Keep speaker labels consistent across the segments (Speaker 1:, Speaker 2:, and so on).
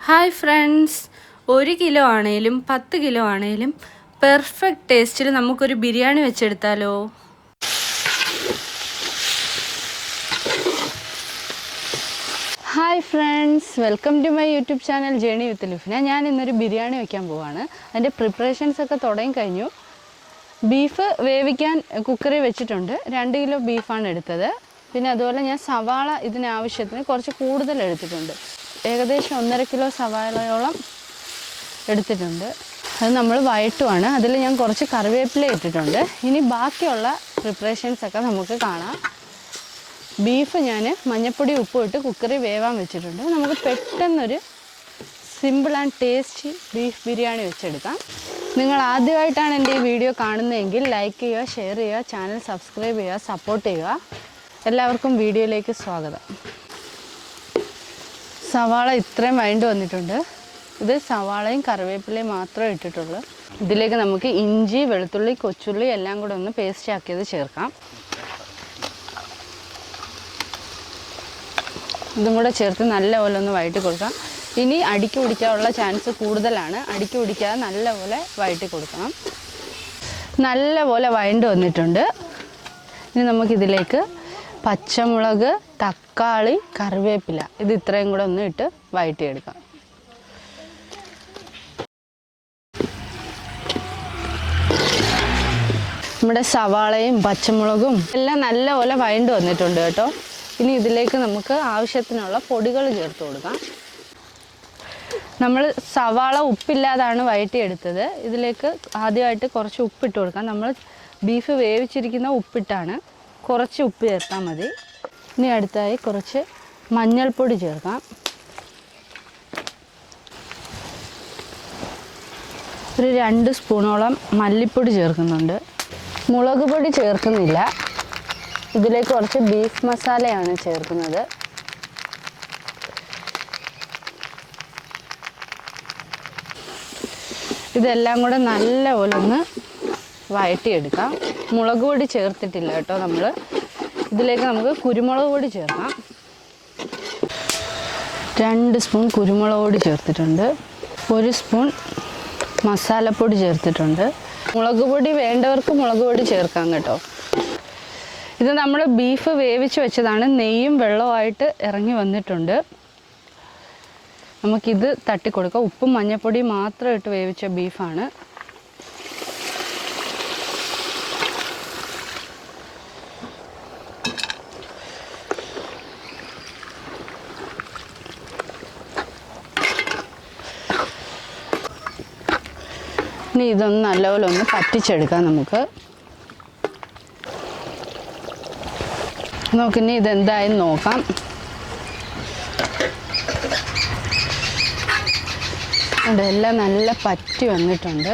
Speaker 1: Hi friends, 1 kilo ആണേലും 10 kilo ആണേലും perfect ടേസ്റ്റിൽ നമുക്കൊരു ബിരിയാണി വെച്ചെടുത്താലോ? Hi friends, welcome to my YouTube channel journey with Lifna. ഞാൻ ഇന്നൊരു ബിരിയാണി വയ്ക്കാൻ പോവാണ്. അതിൻ്റെ പ്രിപ്പറേഷൻസ് ഒക്കെ തുടങ്ങി കഴിഞ്ഞു. ബീഫ് വേവിക്കാൻ കുക്കറിൽ വെച്ചിട്ടുണ്ട്. 2 കിലോ ബീഫാണ് എടുത്തത്. പിന്നെ അതുപോലെ ഞാൻ സവാള ഇതിനാവശ്യത്തിന് കുറച്ച് കൂടുതൽ എടുത്തിട്ടുണ്ട്. ഏകദേശം 1.5 കിലോ സവാളയോളം എടുത്തിട്ടുണ്ട്. അത് നമ്മൾ വഴറ്റുവാണ്. അതിൽ ഞാൻ കുറച്ച് കറിവേപ്പില ഇട്ടിട്ടുണ്ട്. ഇനി ബാക്കിയുള്ള പ്രിപ്പറേഷൻസൊക്കെ നമുക്ക് കാണാം. ബീഫ് ഞാൻ മഞ്ഞൾപ്പൊടി ഉപ്പും ഇട്ട് കുക്കറിൽ വേവാൻ വെച്ചിട്ടുണ്ട്. നമുക്ക് പെട്ടെന്നൊരു simple and tasty beef biryani വെച്ചെടുക്കാം. നിങ്ങൾ ആദ്യമായിട്ടാണ് എൻ്റെ ഈ വീഡിയോ കാണുന്നതെങ്കിൽ ലൈക്ക് ചെയ്യുക, ഷെയർ ചെയ്യുക, ചാനൽ സബ്സ്ക്രൈബ് ചെയ്യുക, സപ്പോർട്ട് ചെയ്യുക. എല്ലാവർക്കും വീഡിയോയിലേക്ക് സ്വാഗതം. സവാള ഇത്രയും വഴണ്ട് വന്നിട്ടുണ്ട്. ഇത് സവാളയും കറിവേപ്പിലയും മാത്രമേ ഇട്ടിട്ടുള്ളൂ. ഇതിലേക്ക് നമുക്ക് ഇഞ്ചി, വെളുത്തുള്ളി, കൊച്ചുള്ളി എല്ലാം കൂടെ ഒന്ന് പേസ്റ്റ് ആക്കിയത് ചേർക്കാം. ഇതും കൂടെ ചേർത്ത് നല്ലപോലെ ഒന്ന് വഴറ്റി കൊടുക്കാം. ഇനി അടിക്ക് പിടിക്കാനുള്ള ചാൻസ് കൂടുതലാണ്. അടിക്ക് പിടിക്കാതെ നല്ലപോലെ വഴറ്റി കൊടുക്കണം. നല്ലപോലെ വഴണ്ട് വന്നിട്ടുണ്ട്. ഇനി നമുക്കിതിലേക്ക് പച്ചമുളക്, തക്കാളി, കറിവേപ്പില ഇത് ഇത്രയും കൂടെ ഒന്ന് ഇട്ട് വഴറ്റിയെടുക്കാം. നമ്മുടെ സവാളയും പച്ചമുളകും എല്ലാം നല്ലപോലെ വഴണ്ട് വന്നിട്ടുണ്ട് കേട്ടോ. ഇനി ഇതിലേക്ക് നമുക്ക് ആവശ്യത്തിനുള്ള പൊടികൾ ചേർത്ത് കൊടുക്കാം. നമ്മൾ സവാള ഉപ്പില്ലാതാണ് വഴറ്റിയെടുത്തത്. ഇതിലേക്ക് ആദ്യമായിട്ട് കുറച്ച് ഉപ്പിട്ട് കൊടുക്കാം. നമ്മൾ ബീഫ് വേവിച്ചിരിക്കുന്ന ഉപ്പിട്ടാണ്. കുറച്ച് ഉപ്പ് ചേർത്താൽ മതി. ഇനി അടുത്തായി കുറച്ച് മഞ്ഞൾപ്പൊടി ചേർക്കാം. ഒരു 2 സ്പൂണോളം മല്ലിപ്പൊടി ചേർക്കുന്നുണ്ട്. മുളക് പൊടി ചേർക്കുന്നില്ല. ഇതിലേക്ക് കുറച്ച് ബീഫ് മസാലയാണ് ചേർക്കുന്നത്. ഇതെല്ലാം കൂടെ നല്ലപോലെ ഒന്ന് വഴറ്റിയെടുക്കാം. മുളക് പൊടി ചേർത്തിട്ടില്ല കേട്ടോ നമ്മൾ. ഇതിലേക്ക് നമുക്ക് കുരുമുളക് പൊടി ചേർക്കാം. 2 സ്പൂൺ കുരുമുളക് പൊടി ചേർത്തിട്ടുണ്ട്. 1 സ്പൂൺ മസാലപ്പൊടി ചേർത്തിട്ടുണ്ട്. മുളക് പൊടി വേണ്ടവർക്ക് മുളക് പൊടി ചേർക്കാം കേട്ടോ. ഇത് നമ്മൾ ബീഫ് വേവിച്ച് വെച്ചതാണ്. നെയ്യും വെള്ളവുമായിട്ട് ഇറങ്ങി വന്നിട്ടുണ്ട്. നമുക്കിത് തട്ടിക്കൊടുക്കാം. ഉപ്പും മഞ്ഞൾപ്പൊടിയും മാത്രം ഇട്ട് വേവിച്ച ബീഫാണ്. ഇനി ഇതൊന്ന് നല്ലപോലെ ഒന്ന് പറ്റിച്ചെടുക്കാം നമുക്ക്. നമുക്കിനി ഇതെന്തായാലും നോക്കാം. എല്ലാം നല്ല പറ്റി വന്നിട്ടുണ്ട്.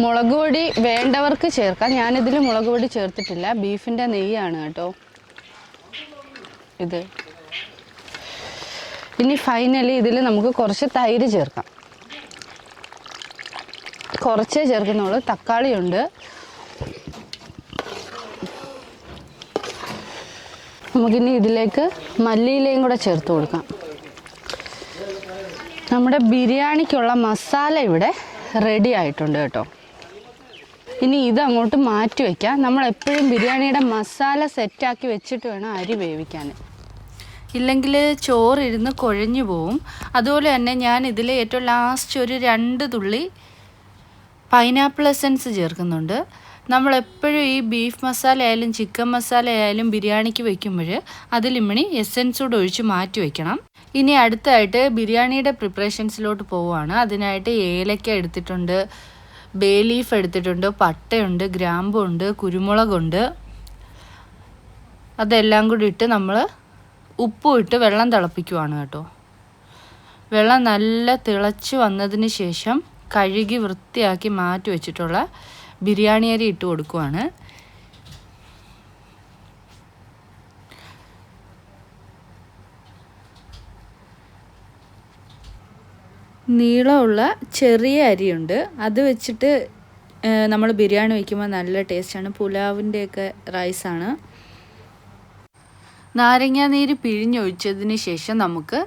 Speaker 1: മുളക് പൊടി വേണ്ടവർക്ക് ചേർക്കാം. ഞാനിതിൽ മുളക് പൊടി ചേർത്തിട്ടില്ല. ബീഫിൻ്റെ നെയ്യാണ് കേട്ടോ ഇത്. ഇനി ഫൈനലി ഇതിൽ നമുക്ക് കുറച്ച് തൈര് ചേർക്കാം. കുറച്ചേ ചേർക്കുന്നുള്ളൂ. തക്കാളിയുണ്ട്. നമുക്കിനി ഇതിലേക്ക് മല്ലിയിലയും കൂടെ ചേർത്ത് കൊടുക്കാം. നമ്മുടെ ബിരിയാണിക്കുള്ള മസാല ഇവിടെ റെഡി ആയിട്ടുണ്ട് കേട്ടോ. ഇനി ഇത് അങ്ങോട്ട് മാറ്റി വയ്ക്കാം. നമ്മൾ എപ്പോഴും ബിരിയാണിയുടെ മസാല സെറ്റാക്കി വെച്ചിട്ട് വേണം അരി വേവിക്കാൻ. ഇല്ലെങ്കിൽ ചോറിരുന്ന് കുഴഞ്ഞു പോവും. അതുപോലെ തന്നെ ഞാൻ ഇതിൽ ഏറ്റവും ലാസ്റ്റ് ഒരു 2 തുള്ളി പൈനാപ്പിൾ എസൻസ് ചേർക്കുന്നുണ്ട്. നമ്മളെപ്പോഴും ഈ ബീഫ് മസാല ആയാലും ചിക്കൻ മസാല ആയാലും ബിരിയാണിക്ക് വയ്ക്കുമ്പോൾ അതിലിമ്മണി എസൻസ് കൂടെ ഒഴിച്ച് മാറ്റി വയ്ക്കണം. ഇനി അടുത്തായിട്ട് ബിരിയാണിയുടെ പ്രിപ്പറേഷൻസിലോട്ട് പോവുകയാണ്. അതിനായിട്ട് ഏലക്ക എടുത്തിട്ടുണ്ട്, ബേ ലീഫ് എടുത്തിട്ടുണ്ട്, പട്ടയുണ്ട്, ഗ്രാമ്പുണ്ട്, കുരുമുളകുണ്ട്. അതെല്ലാം കൂടി ഇട്ട് നമ്മൾ ഉപ്പും ഇട്ട് വെള്ളം തിളപ്പിക്കുവാണ് കേട്ടോ. വെള്ളം നല്ല തിളച്ച് വന്നതിന് ശേഷം കഴുകി വൃത്തിയാക്കി മാറ്റി വെച്ചിട്ടുള്ള ബിരിയാണി അരി ഇട്ട് കൊടുക്കുവാണ്. നീളമുള്ള ചെറിയ അരിയുണ്ട്. അത് വെച്ചിട്ട് നമ്മൾ ബിരിയാണി വയ്ക്കുമ്പോൾ നല്ല ടേസ്റ്റാണ്. പുലാവിൻ്റെയൊക്കെ റൈസാണ്. നാരങ്ങാനീര് പിഴിഞ്ഞൊഴിച്ചതിന് ശേഷം നമുക്ക്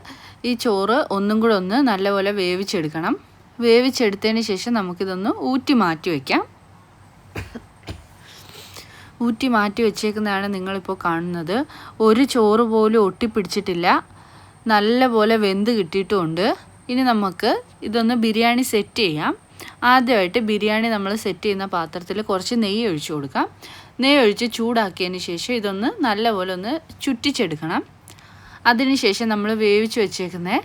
Speaker 1: ഈ ചോറ് ഒന്നും കൂടെ ഒന്ന് നല്ലപോലെ വേവിച്ചെടുക്കണം. വേവിച്ചെടുത്തതിന് ശേഷം നമുക്കിതൊന്ന് ഊറ്റി മാറ്റി വയ്ക്കാം. ഊറ്റി മാറ്റി വെച്ചേക്കുന്നതാണ് നിങ്ങളിപ്പോൾ കാണുന്നത്. ഒരു ചോറ് പോലും ഒട്ടിപ്പിടിച്ചിട്ടില്ല, നല്ലപോലെ വെന്ത് കിട്ടിയിട്ടുമുണ്ട്. ഇനി നമുക്ക് ഇതൊന്ന് ബിരിയാണി സെറ്റ് ചെയ്യാം. ആദ്യമായിട്ട് ബിരിയാണി നമ്മൾ സെറ്റ് ചെയ്യുന്ന പാത്രത്തിൽ കുറച്ച് നെയ്യ് ഒഴിച്ചു കൊടുക്കാം. നെയ്യ് ഒഴിച്ച് ചൂടാക്കിയതിന് ശേഷം ഇതൊന്ന് നല്ലപോലെ ഒന്ന് ചുറ്റിച്ചെടുക്കണം. അതിനുശേഷം നമ്മൾ വേവിച്ച് വെച്ചേക്കുന്ന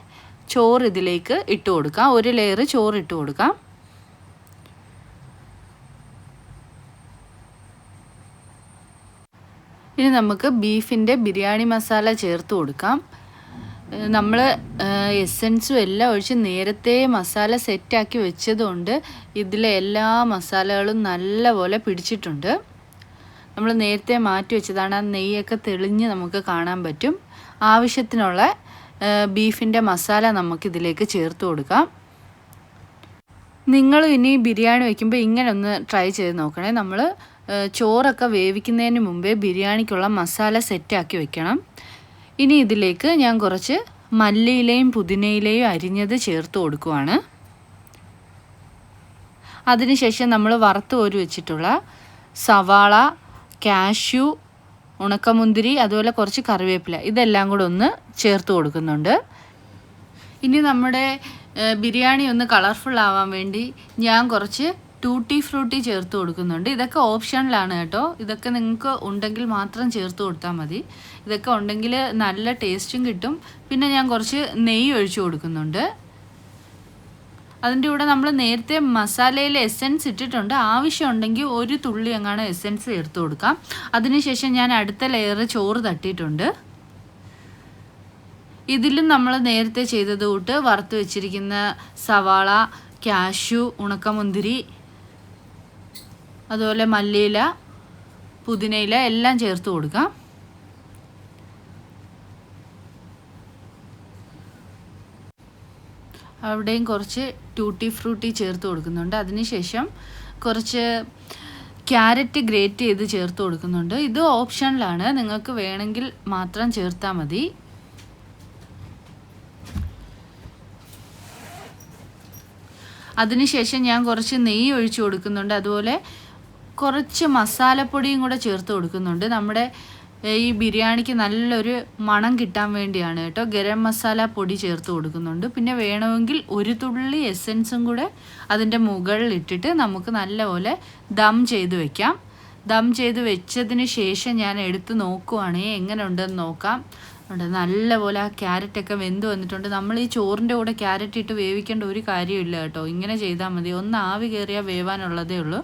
Speaker 1: ചോറ് ഇതിലേക്ക് ഇട്ട് കൊടുക്കാം. ഒരു ലെയർ ചോറ് ഇട്ട് കൊടുക്കാം. ഇനി നമുക്ക് ബീഫിൻ്റെ ബിരിയാണി മസാല ചേർത്ത് കൊടുക്കാം. നമ്മൾ എസൻസും എല്ലാം ഒഴിച്ച് നേരത്തെ മസാല സെറ്റാക്കി വെച്ചതുകൊണ്ട് ഇതിലെ എല്ലാ മസാലകളും നല്ലപോലെ പിടിച്ചിട്ടുണ്ട്. നമ്മൾ നേരത്തെ മാറ്റി വെച്ചതാണ്. ആ നെയ്യൊക്കെ തെളിഞ്ഞ് നമുക്ക് കാണാൻ പറ്റും. ആവശ്യത്തിനുള്ള ബീഫിൻ്റെ മസാല നമുക്കിതിലേക്ക് ചേർത്ത് കൊടുക്കാം. നിങ്ങൾ ഇനി ബിരിയാണി വയ്ക്കുമ്പോൾ ഇങ്ങനെ ഒന്ന് ട്രൈ ചെയ്ത് നോക്കണേ. നമ്മൾ ചോറൊക്കെ വേവിക്കുന്നതിന് മുമ്പേ ബിരിയാണിക്കുള്ള മസാല സെറ്റാക്കി വെക്കണം. ഇനി ഇതിലേക്ക് ഞാൻ കുറച്ച് മല്ലിയിലയും പുതിനയിലയും അരിഞ്ഞത് ചേർത്ത് കൊടുക്കുവാണ്. അതിനുശേഷം നമ്മൾ വറുത്ത് കോരി വെച്ചിട്ടുള്ള സവാള, കാഷ്യൂ, ഉണക്കമുന്തിരി, അതുപോലെ കുറച്ച് കറിവേപ്പില ഇതെല്ലാം കൂടെ ഒന്ന് ചേർത്ത് കൊടുക്കുന്നുണ്ട്. ഇനി നമ്മുടെ ബിരിയാണി ഒന്ന് കളർഫുൾ ആവാൻ വേണ്ടി ഞാൻ കുറച്ച് ടൂട്ടി ഫ്രൂട്ടി ചേർത്ത് കൊടുക്കുന്നുണ്ട്. ഇതൊക്കെ ഓപ്ഷനിലാണ് കേട്ടോ. ഇതൊക്കെ നിങ്ങൾക്ക് ഉണ്ടെങ്കിൽ മാത്രം ചേർത്ത് കൊടുത്താൽ മതി. ഇതൊക്കെ ഉണ്ടെങ്കിൽ നല്ല ടേസ്റ്റും കിട്ടും. പിന്നെ ഞാൻ കുറച്ച് നെയ്യ് ഒഴിച്ചു കൊടുക്കുന്നുണ്ട്. അതിൻ്റെ കൂടെ നമ്മൾ നേരത്തെ മസാലയിൽ എസൻസ് ഇട്ടിട്ടുണ്ട്. ആവശ്യമുണ്ടെങ്കിൽ ഒരു തുള്ളി എങ്ങാണ് എസൻസ് ചേർത്ത് കൊടുക്കാം. അതിനുശേഷം ഞാൻ അടുത്ത ലെയർ ചോറ് തട്ടിയിട്ടുണ്ട്. ഇതിലും നമ്മൾ നേരത്തെ ചെയ്തത് കൂട്ട് വറുത്ത് വെച്ചിരിക്കുന്ന സവാള, കാഷ്യൂ, ഉണക്കമുന്തിരി, അതുപോലെ മല്ലിയില, പുതിനയില എല്ലാം ചേർത്ത് കൊടുക്കാം. അവിടെയും കുറച്ച് ടൂട്ടി ഫ്രൂട്ടി ചേർത്ത് കൊടുക്കുന്നുണ്ട്. അതിനുശേഷം കുറച്ച് ക്യാരറ്റ് ഗ്രേറ്റ് ചെയ്ത് ചേർത്ത് കൊടുക്കുന്നുണ്ട്. ഇത് ഓപ്ഷനിലാണ്, നിങ്ങൾക്ക് വേണമെങ്കിൽ മാത്രം ചേർത്താൽ മതി. അതിനുശേഷം ഞാൻ കുറച്ച് നെയ്യ് ഒഴിച്ച് കൊടുക്കുന്നുണ്ട്. അതുപോലെ കുറച്ച് മസാലപ്പൊടിയും കൂടെ ചേർത്ത് കൊടുക്കുന്നുണ്ട്. നമ്മുടെ ഈ ബിരിയാണിക്ക് നല്ലൊരു മണം കിട്ടാൻ വേണ്ടിയാണ് കേട്ടോ. ഗരം മസാല പൊടി ചേർത്ത് കൊടുക്കുന്നുണ്ട്. പിന്നെ വേണമെങ്കിൽ ഒരു തുള്ളി എസൻസും കൂടെ അതിൻ്റെ മുകളിൽ ഇട്ടിട്ട് നമുക്ക് നല്ലപോലെ ദം ചെയ്ത് വെക്കാം. ദം ചെയ്ത് വെച്ചതിന് ശേഷം ഞാൻ എടുത്ത് നോക്കുവാണെങ്കിൽ എങ്ങനെ ഉണ്ടെന്ന് നോക്കാം. നല്ലപോലെ ആ ക്യാരറ്റൊക്കെ വെന്ത് വന്നിട്ടുണ്ട്. നമ്മൾ ഈ ചോറിൻ്റെ കൂടെ ക്യാരറ്റ് ഇട്ട് വേവിക്കേണ്ട ഒരു കാര്യമില്ല കേട്ടോ. ഇങ്ങനെ ചെയ്താൽ മതി. ഒന്ന് ആവി കയറിയാൽ വേവാനുള്ളതേ ഉള്ളൂ.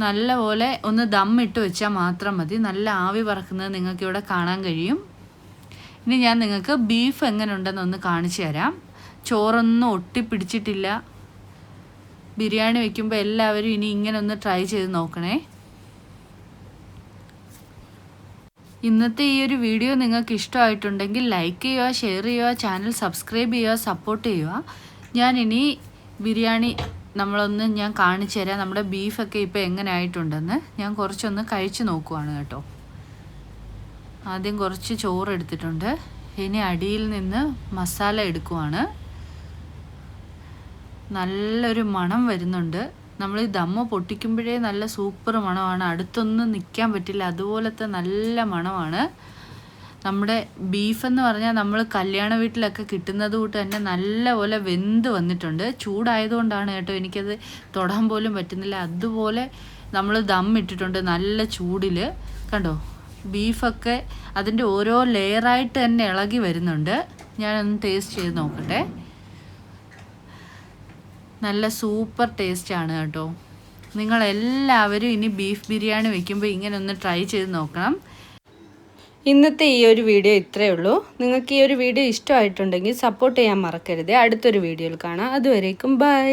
Speaker 1: നല്ലപോലെ ഒന്ന് ദം ഇട്ട് വെച്ചാൽ മാത്രം മതി. നല്ല ആവി പറക്കുന്നത് നിങ്ങൾക്ക് ഇവിടെ കാണാൻ കഴിയും. ഇനി ഞാൻ നിങ്ങൾക്ക് ബീഫ് എങ്ങനെ ഉണ്ടെന്നൊന്ന് കാണിച്ചു തരാം. ചോറൊന്നും ഒട്ടിപ്പിടിച്ചിട്ടില്ല. ബിരിയാണി വയ്ക്കുമ്പോൾ എല്ലാവരും ഇനി ഇങ്ങനെ ഒന്ന് ട്രൈ ചെയ്ത് നോക്കണേ. ഇന്നത്തെ ഈ ഒരു വീഡിയോ നിങ്ങൾക്ക് ഇഷ്ടമായിട്ടുണ്ടെങ്കിൽ ലൈക്ക് ചെയ്യുക, ഷെയർ ചെയ്യുക, ചാനൽ സബ്സ്ക്രൈബ് ചെയ്യുക, സപ്പോർട്ട് ചെയ്യുക. ഞാനിനി ബിരിയാണി ഞാൻ കാണിച്ചു തരാം. നമ്മുടെ ബീഫൊക്കെ ഇപ്പോൾ എങ്ങനെ ആയിട്ടുണ്ടെന്ന് ഞാൻ കുറച്ചൊന്ന് കഴിച്ച് നോക്കുവാണ് കേട്ടോ. ആദ്യം കുറച്ച് ചോറ് എടുത്തിട്ടുണ്ട്. ഇനി അടിയിൽ നിന്ന് മസാല എടുക്കുവാണ്. നല്ലൊരു മണം വരുന്നുണ്ട്. നമ്മൾ ഈ ദമ്മ് പൊട്ടിക്കുമ്പോഴേ നല്ല സൂപ്പർ മണമാണ്. അടുത്തൊന്നും നിൽക്കാൻ പറ്റില്ല, അതുപോലത്തെ നല്ല മണമാണ്. നമ്മുടെ ബീഫെന്ന് പറഞ്ഞാൽ നമ്മൾ കല്യാണ വീട്ടിലൊക്കെ കിട്ടുന്നത് കൂട്ട് തന്നെ നല്ലപോലെ വെന്ത് വന്നിട്ടുണ്ട്. ചൂടായതുകൊണ്ടാണ് കേട്ടോ എനിക്കത് തൊടാൻ പോലും പറ്റുന്നില്ല. അതുപോലെ നമ്മൾ ദം ഇട്ടിട്ടുണ്ട് നല്ല ചൂടിൽ. കണ്ടോ, ബീഫൊക്കെ അതിൻ്റെ ഓരോ ലെയറായിട്ട് തന്നെ ഇളകി വരുന്നുണ്ട്. ഞാനൊന്ന് ടേസ്റ്റ് ചെയ്ത് നോക്കട്ടെ. നല്ല സൂപ്പർ ടേസ്റ്റാണ് കേട്ടോ. നിങ്ങളെല്ലാവരും ഇനി ബീഫ് ബിരിയാണി വയ്ക്കുമ്പോൾ ഇങ്ങനെ ഒന്ന് ട്രൈ ചെയ്ത് നോക്കണം. ഇന്നത്തെ ഈ ഒരു വീഡിയോ ഇത്രയേ ഉള്ളൂ. നിങ്ങൾക്ക് ഈ ഒരു വീഡിയോ ഇഷ്ടമായിട്ടുണ്ടെങ്കിൽ സപ്പോർട്ട് ചെയ്യാൻ മറക്കരുത്. അടുത്തൊരു വീഡിയോയിൽ കാണാം. അതുവരേക്കും ബൈ.